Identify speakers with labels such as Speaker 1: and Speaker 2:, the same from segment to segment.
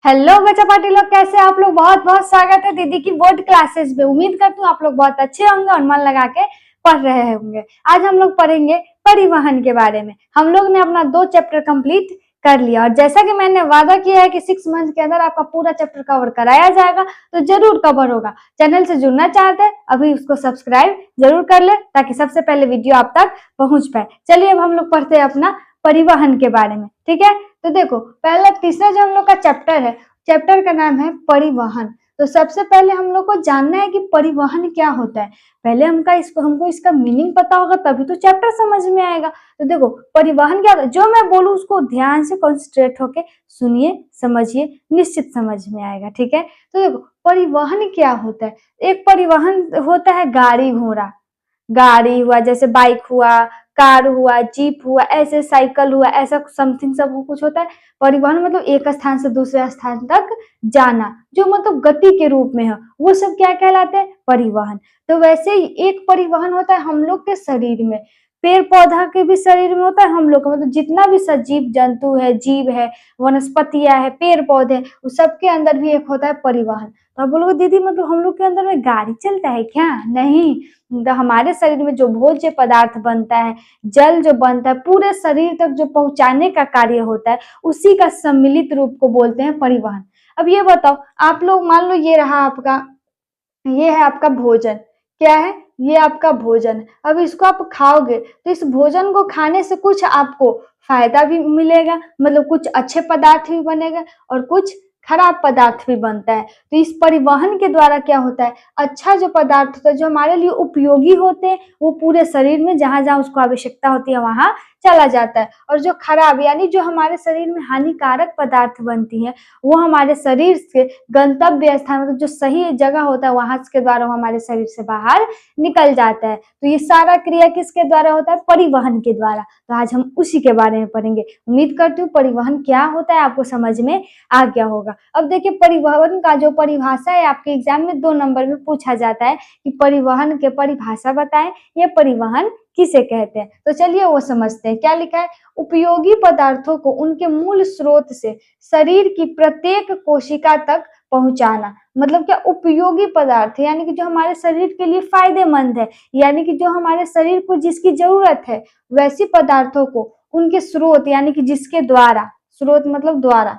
Speaker 1: Hello बच्चा party लोग, कैसे आप लोग। बहुत बहुत स्वागत है दीदी की वर्ड क्लासेस में। उम्मीद करती हूँ आप लोग बहुत अच्छे होंगे और मन लगा के पढ़ रहे होंगे। आज हम लोग पढ़ेंगे परिवहन के बारे में। हम लोग ने अपना 2 चैप्टर कंप्लीट कर लिया और जैसा कि मैंने वादा किया है कि 6 मंथ के अंदर आपका पूरा चैप्टर कवर कराया जाएगा, तो जरूर कवर होगा। चैनल से जुड़ना चाहते हैं अभी उसको सब्सक्राइब जरूर कर ले ताकि सबसे पहले वीडियो आप तक पहुंच पाए। चलिए अब हम लोग पढ़ते हैं अपना परिवहन के बारे में। ठीक है, तो देखो पहला तीसरा जो हम लोग का चैप्टर है, चैप्टर का नाम है परिवहन। तो सबसे पहले हम लोग को जानना है कि परिवहन क्या होता है। पहले हमको इसका मीनिंग पता होगा तभी तो चैप्टर समझ में आएगा। तो देखो परिवहन क्या होता है, जो मैं बोलूँ उसको ध्यान से कॉन्सेंट्रेट होके सुनिए, समझिए, निश्चित समझ में आएगा। ठीक है, तो देखो परिवहन क्या होता है। एक परिवहन होता है गाड़ी घोड़ा, गाड़ी हुआ जैसे बाइक हुआ, कार हुआ, जीप हुआ, ऐसे साइकिल हुआ, ऐसा समथिंग सब कुछ होता है। परिवहन मतलब एक स्थान से दूसरे स्थान तक जाना, जो मतलब गति के रूप में है, वो सब क्या कहलाते हैं, परिवहन। तो वैसे ही एक परिवहन होता है हम लोग के शरीर में, पेड़ पौधा के भी शरीर में होता है। हम लोग का मतलब जितना भी सजीव जंतु है, जीव है, वनस्पतियां है, पेड़ पौधे, उस सबके अंदर भी एक होता है परिवहन। तो आप बोलोगे दीदी मतलब हम लोग के अंदर में गाड़ी चलता है क्या? नहीं, तो हमारे शरीर में जो भोज्य पदार्थ बनता है, जल जो बनता है, पूरे शरीर तक जो पहुंचाने का कार्य होता है, उसी का सम्मिलित रूप को बोलते हैं परिवहन। अब ये बताओ आप लोग, मान लो ये रहा आपका, ये है आपका भोजन। क्या है? ये आपका भोजन है। अब इसको आप खाओगे तो इस भोजन को खाने से कुछ आपको फायदा भी मिलेगा, मतलब कुछ अच्छे पदार्थ भी बनेगा और कुछ खराब पदार्थ भी बनता है। तो इस परिवहन के द्वारा क्या होता है, अच्छा जो पदार्थ होता है, जो हमारे लिए उपयोगी होते हैं, वो पूरे शरीर में जहां जहां उसको आवश्यकता होती है वहां चला जाता है। और जो खराब यानी जो हमारे शरीर में हानिकारक पदार्थ बनती है, वो हमारे शरीर से गंतव्य स्थान, मतलब जो सही जगह होता है वहां के द्वारा वो हमारे शरीर से बाहर निकल जाता है। तो ये सारा क्रिया किसके द्वारा होता है, परिवहन के द्वारा। तो आज हम उसी के बारे में पढ़ेंगे। उम्मीद करती हूँ परिवहन क्या होता है आपको समझ में आ गया होगा। अब देखिए परिवहन का जो परिभाषा है, आपके एग्जाम में 2 नंबर में पूछा जाता है कि परिवहन के परिभाषा बताएं, ये परिवहन किसे कहते हैं। तो चलिए वो समझते हैं। क्या लिखा है, उपयोगी पदार्थों को उनके मूल स्रोत से शरीर की प्रत्येक कोशिका तक पहुंचाना। मतलब क्या, उपयोगी पदार्थ यानी कि जो हमारे शरीर के लिए फायदेमंद है, यानी कि जो हमारे शरीर को जिसकी जरूरत है, वैसी पदार्थों को उनके स्रोत यानी कि जिसके द्वारा, स्रोत मतलब द्वारा,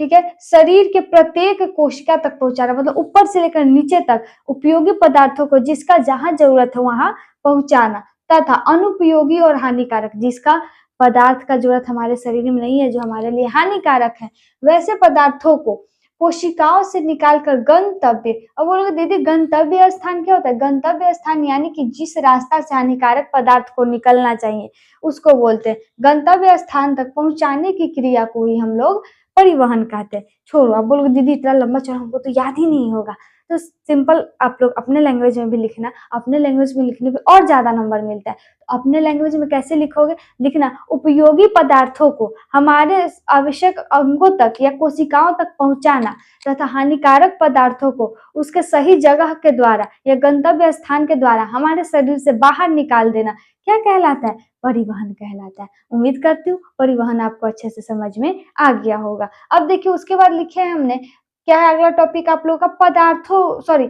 Speaker 1: ठीक है, शरीर के प्रत्येक कोशिका तक पहुंचाना, मतलब ऊपर से लेकर नीचे तक उपयोगी पदार्थों को जिसका जहां जरूरत है वहां पहुंचाना, तथा अनुपयोगी और हानिकारक, जिसका पदार्थ का जरूरत हमारे शरीर में नहीं है, जो हमारे लिए हानिकारक है, वैसे पदार्थों को कोशिकाओं से निकालकर गंतव्य। अब बोलोगे दीदी गंतव्य स्थान क्या होता है? गंतव्य स्थान यानी कि जिस रास्ता से हानिकारक पदार्थ को निकलना चाहिए उसको बोलते हैं। गंतव्य स्थान तक पहुंचाने की क्रिया को ही हम लोग परिवहन कहते हैं। छोड़ो, आप बोलोगे दीदी इतना लंबा चौड़ा हमको तो याद ही नहीं होगा। तो सिंपल आप लोग अपने लैंग्वेज में भी लिखना, अपने लैंग्वेज में लिखने पे और ज्यादा नंबर मिलता है। तो अपने लैंग्वेज में कैसे लिखोगे, लिखना उपयोगी पदार्थों को हमारे आवश्यक अंगों तक या कोशिकाओं तक पहुंचाना, तथा हानिकारक पदार्थों को उसके सही जगह के द्वारा या गंतव्य स्थान के द्वारा हमारे शरीर से बाहर निकाल देना, क्या कहलाता है, परिवहन कहलाता है। उम्मीद करती हूँ परिवहन आपको अच्छे से समझ में आ गया होगा। अब देखिए उसके बाद लिखे हैं हमने, क्या है अगला टॉपिक आप लोगों का,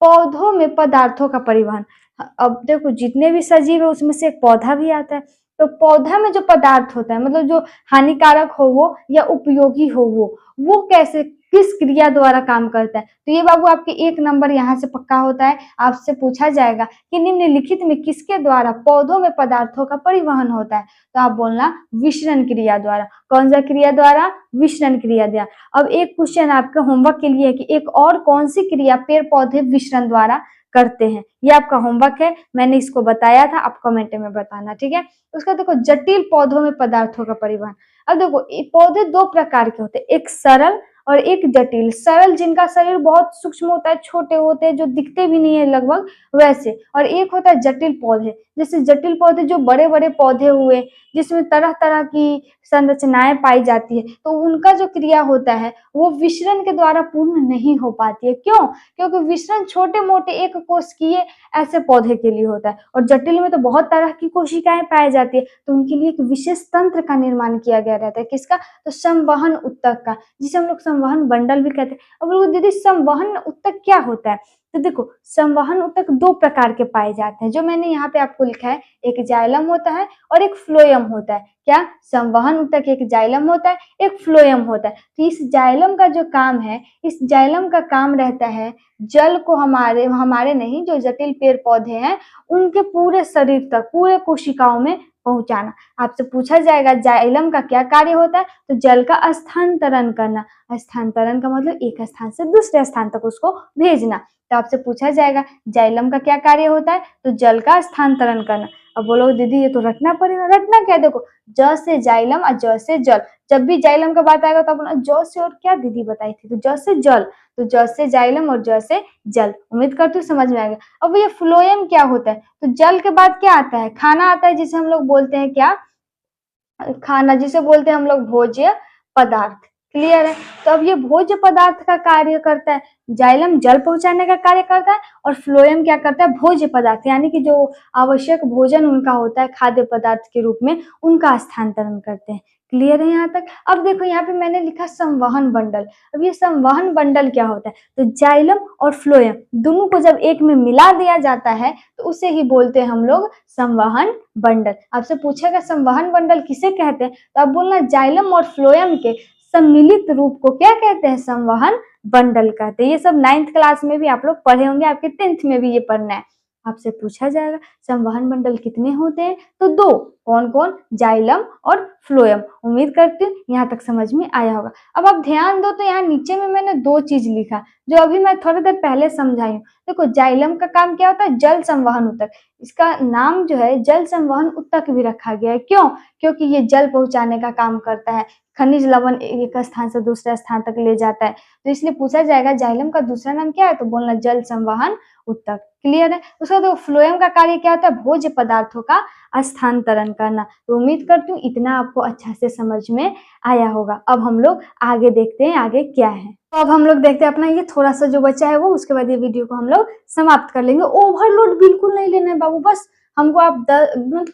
Speaker 1: पौधों में पदार्थों का परिवहन। अब देखो जितने भी सजीव है उसमें से एक पौधा भी आता है। तो पौधा में जो पदार्थ होता है, मतलब जो हानिकारक हो वो या उपयोगी हो वो कैसे, किस क्रिया द्वारा काम करता है। तो ये बाबू आपके 1 नंबर यहाँ से पक्का होता है। आपसे पूछा जाएगा कि निम्नलिखित में किसके द्वारा पौधों में पदार्थों का परिवहन होता है, तो आप बोलना विशरण क्रिया द्वारा। कौन सा क्रिया द्वारा? विशरण क्रिया द्वारा। अब एक क्वेश्चन आपके होमवर्क के लिए है कि एक और कौन सी क्रिया पेड़ पौधे विशरण द्वारा करते हैं। ये आपका होमवर्क है, मैंने इसको बताया था, आप कमेंट में बताना। ठीक है, उसका देखो जटिल पौधों में पदार्थों का परिवहन। अब देखो पौधे 2 प्रकार के होते हैं, एक सरल और एक जटिल। सरल जिनका शरीर बहुत सूक्ष्म होता है, छोटे होते हैं, जो दिखते भी नहीं है लगभग वैसे, और एक होता है जटिल पौधे। जैसे जटिल पौधे जो बड़े बड़े पौधे हुए जिसमें तरह तरह की संरचनाएं पाई जाती है, तो उनका जो क्रिया होता है वो विशरण के द्वारा पूर्ण नहीं हो पाती है। क्यों? क्योंकि विशरण छोटे मोटे एक कोशिकीय ऐसे पौधे के लिए होता है, और जटिल में तो बहुत तरह की कोशिकाएं पाई जाती है, तो उनके लिए एक विशेष तंत्र का निर्माण किया गया रहता है। किसका? तो संवहन ऊतक का, जिसे हम लोग संवहन बंडल भी कहते हैं। अब लोग दीदी संवहन ऊतक क्या होता है? तो देखो संवहन ऊतक दो प्रकार के पाए जाते हैं, जो मैंने यहाँ पे आपको लिखा है, एक जाइलम होता है और एक फ्लोएम होता है। क्या? संवहन ऊतक एक जाइलम होता है, एक फ्लोएम होता है। तो इस जाइलम का जो काम है, इस जाइलम का काम रहता है जल को हमारे नहीं, जो जटिल पेड़ पौधे हैं उनके पूरे शरीर तक, पूरे कोशिकाओं में पहुंचाना। आपसे पूछा जाएगा जाइलम का क्या कार्य होता है, तो जल का स्थानांतरण करना। स्थानांतरण का मतलब एक स्थान से दूसरे स्थान तक उसको भेजना। तो आपसे पूछा जाएगा जाइलम का क्या कार्य होता है, तो जल का स्थानांतरण करना। अब बोलो दीदी ये तो रटना पड़ेगा। रटना क्या? देखो ज से जाइलम और ज से जल। जब भी जाइलम का बात आएगा तो अपना ज से, और क्या दीदी बताई थी, तो ज से जल, तो ज से जाइलम और ज से जल। उम्मीद करती हूँ समझ में आएगा। अब ये फ्लोएम क्या होता है, तो जल के बाद क्या आता है? खाना आता है, जिसे हम लोग बोलते हैं क्या? खाना, जिसे बोलते हैं हम लोग भोज्य पदार्थ। क्लियर है? तो अब ये भोज्य पदार्थ का कार्य करता है, जाइलम जल पहुंचाने का कार्य करता है और फ्लोएम क्या करता है? भोज्य पदार्थ, यानी कि जो आवश्यक भोजन उनका होता है खाद्य पदार्थ के रूप में, उनका स्थानांतरण करते हैं। क्लियर है यहाँ तक? अब देखो यहाँ पे मैंने लिखा संवहन बंडल। अब ये संवहन बंडल क्या होता है, तो जाइलम और फ्लोएम दोनों को जब एक में मिला दिया जाता है तो उसे ही बोलते हैं हम लोग संवहन बंडल। आपसे पूछेगा संवहन बंडल किसे कहते हैं, तो आप बोलना जाइलम और फ्लोएम के सम्मिलित रूप को क्या कहते हैं? संवहन बंडल कहते हैं। ये सब 9th क्लास में भी आप लोग पढ़े होंगे, आपके 10th में भी ये पढ़ना है। आपसे पूछा जाएगा संवहन बंडल कितने होते हैं, तो दो। कौन कौन? जाइलम और फ्लोएम। उम्मीद करती हूँ यहाँ तक समझ में आया होगा। अब आप ध्यान दो तो यहाँ नीचे में मैंने दो चीज लिखा, जो अभी मैं थोड़ी देर पहले समझाई हूँ। देखो जाइलम का काम क्या होता है? जल संवहन ऊतक। इसका नाम जो है जल संवहन ऊतक भी रखा गया है। क्यों? क्योंकि ये जल पहुंचाने का काम करता है, खनिज लवण एक स्थान से दूसरे स्थान तक ले जाता है। तो इसलिए पूछा जाएगा जाइलम का दूसरा नाम क्या है, तो बोलना जल संवहन ऊतक। क्लियर है? उसका तो फ्लोएम का कार्य क्या होता है? भोज्य पदार्थों का स्थानांतरण करना। तो उम्मीद करती हूँ इतना आपको अच्छा से समझ में आया होगा। अब हम लोग आगे देखते हैं आगे क्या है। तो अब हम लोग देखते हैं अपना ये थोड़ा सा जो बचा है वो, उसके बाद ये वीडियो को हम लोग समाप्त कर लेंगे। ओवरलोड बिल्कुल नहीं लेना है बाबू, बस हमको आप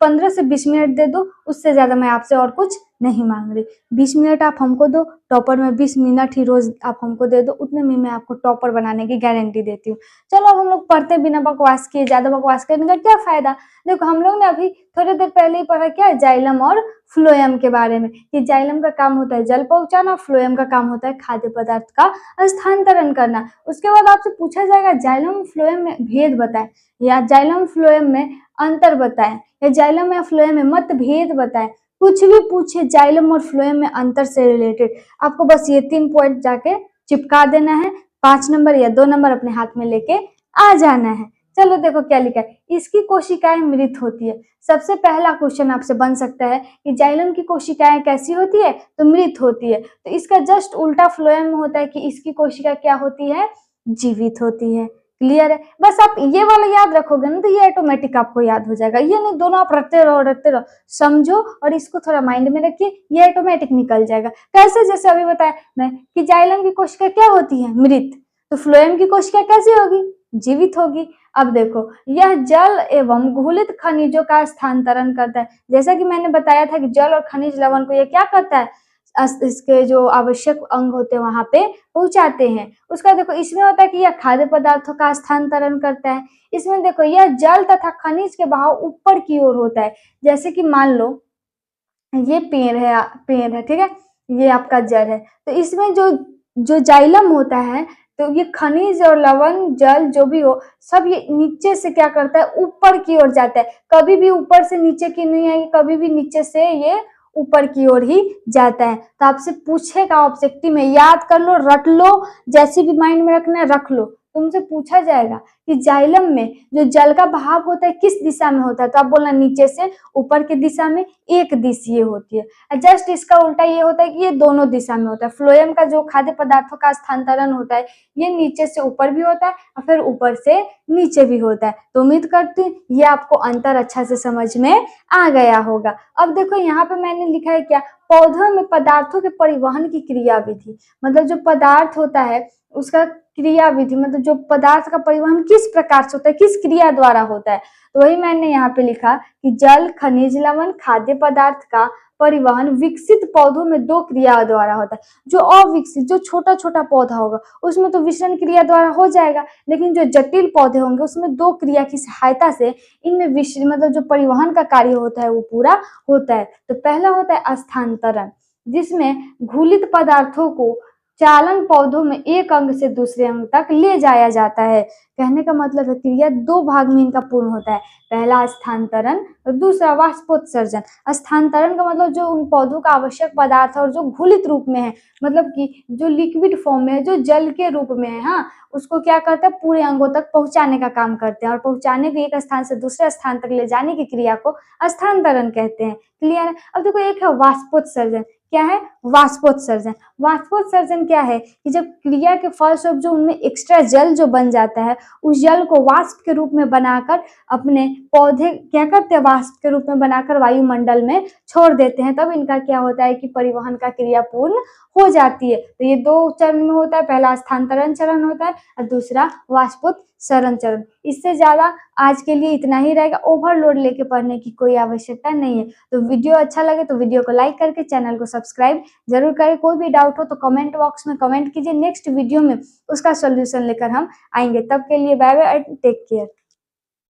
Speaker 1: 15 से 20 मिनट दे दो, उससे ज्यादा मैं आपसे और कुछ नहीं मांग रही। 20 मिनट आप हमको दो, टॉपर में 20 मिनट ही रोज आप हमको दे दो, उतने में मैं आपको टॉपर बनाने की गारंटी देती हूँ। चलो अब हम लोग पढ़ते बिना बकवास किए, ज्यादा बकवास करने का क्या फायदा। देखो हम लोग ने अभी थोड़ी देर पहले ही पढ़ा क्या? जाइलम और फ्लोएम के बारे में, कि जाइलम का काम होता है जल पहुंचाना और फ्लोएम का काम होता है खाद्य पदार्थ का स्थानांतरण करना। उसके बाद आपसे पूछा जाएगा जाइलम फ्लोएम में भेद बताएं, या जाइलम फ्लोएम में अंतर बताएं, या जाइलम या फ्लोएम में मतभेद बताएं। कुछ भी पूछे जाइलम और फ्लोएम में अंतर से रिलेटेड, आपको बस ये 3 पॉइंट जाके चिपका देना है। 5 नंबर या 2 नंबर अपने हाथ में लेके आ जाना है। चलो देखो क्या लिखा है, इसकी कोशिकाएं मृत होती है। सबसे पहला क्वेश्चन आपसे बन सकता है कि जाइलम की कोशिकाएं कैसी होती है, तो मृत होती है। तो इसका जस्ट उल्टा फ्लोएम में होता है कि इसकी कोशिका क्या होती है? जीवित होती है। क्लियर है? बस आप ये वाला याद रखोगे ना तो ये ऑटोमेटिक आपको याद हो जाएगा। ये नहीं दोनों आप रटते रहो, समझो और इसको थोड़ा माइंड में रखिए, ये ऑटोमेटिक निकल जाएगा। कैसे? जैसे अभी बताया मैं कि जाइलम की कोशिका क्या होती है? मृत। तो फ्लोएम की कोशिका कैसी होगी? जीवित होगी। अब देखो यह जल एवं घुलित खनिजों का स्थानांतरण करता है। जैसा कि मैंने बताया था कि जल और खनिज लवण को ये क्या करता है? इसके जो आवश्यक अंग होते हैं वहां पे पहुंचाते हैं। उसका देखो इसमें होता है कि यह खाद्य पदार्थों का स्थानांतरण करता है। इसमें देखो यह जल तथा खनिज के बहाव ऊपर की ओर होता है। जैसे कि मान लो ये पेड़ है, ठीक है, ये आपका जड़ है। तो इसमें जो जो जाइलम होता है, तो ये खनिज और लवण जल जो भी हो, सब ये नीचे से क्या करता है? ऊपर की ओर जाता है। कभी भी ऊपर से नीचे की नहीं आएगी, कभी भी नीचे से ये ऊपर की ओर ही जाता है। तो आपसे पूछेगा ऑब्जेक्टिव में, याद कर लो, रट लो, जैसे भी माइंड में रखना है रख लो। तुमसे पूछा जाएगा कि जाइलम में जो जल का बहाव होता है किस दिशा में होता है, तो आप बोलना नीचे से ऊपर की दिशा में, एक दिशीय होती है। जस्ट इसका उल्टा ये होता है कि ये दोनों दिशा में होता है। फ्लोएम का जो खाद्य पदार्थों का स्थानांतरण होता है ये नीचे से ऊपर भी होता है और फिर ऊपर से नीचे भी होता है। तो उम्मीद करती हूँ ये आपको अंतर अच्छा से समझ में आ गया होगा। अब देखो यहाँ पे मैंने लिखा है क्या? पौधों में पदार्थों के परिवहन की क्रिया विधि। मतलब जो पदार्थ होता है उसका क्रिया विधि, मतलब जो पदार्थ का परिवहन किस प्रकार से होता है, किस क्रिया द्वारा होता है। तो वही मैंने यहाँ पे लिखा कि जल, खनिज लवण, खाद्य पदार्थ का परिवहन विकसित पौधों में 2 क्रिया द्वारा होता है। जो अविकसित, जो छोटा छोटा पौधा होगा उसमें तो विषरण क्रिया द्वारा हो जाएगा, लेकिन जो जटिल पौधे होंगे उसमें 2 क्रिया की सहायता से इनमें मतलब जो परिवहन का कार्य होता है वो पूरा होता है। तो पहला होता है स्थानांतरण, जिसमें घुलित पदार्थों को चालन पौधों में एक अंग से दूसरे अंग तक ले जाया जाता है। कहने का मतलब है क्रिया 2 भाग में इनका पूर्ण होता है, पहला स्थानांतरण और दूसरा वाष्पोत्सर्जन। स्थानांतरण का मतलब जो उन पौधों का आवश्यक पदार्थ है और जो घुलित रूप में है, मतलब कि जो लिक्विड फॉर्म में है, जो जल के रूप में है, हाँ, उसको क्या करते हैं, पूरे अंगों तक पहुंचाने का काम करते हैं, और पहुंचाने को एक स्थान से दूसरे स्थान तक ले जाने की क्रिया को स्थानांतरण कहते हैं। क्लियर है। अब देखो एक है वाष्पोत्सर्जन। क्या है? वाष्पोत्सर्जन। वाष्पोत्सर्जन क्या है कि जब क्रिया के फलस्वरूप जो उनमें एक्स्ट्रा जल जो बन जाता है, उस जल को वाष्प के रूप में बनाकर अपने पौधे क्या करते हैं, वाष्प के रूप में बनाकर वायुमंडल में छोड़ देते हैं, तब इनका क्या होता है कि परिवहन का क्रिया पूर्ण हो जाती है। तो ये 2 चरण में होता है, पहला स्थानांतरण चरण होता है और दूसरा वाष्पोत्सर्जन चरण। इससे ज्यादा आज के लिए इतना ही रहेगा, ओवरलोड लेके पढ़ने की कोई आवश्यकता नहीं है। तो वीडियो अच्छा लगे तो वीडियो को लाइक करके चैनल को सब्सक्राइब जरूर करें। कोई भी डाउट हो तो कमेंट बॉक्स में कमेंट कीजिए, नेक्स्ट वीडियो में उसका सॉल्यूशन लेकर हम आएंगे। तब के लिए bye bye and take care.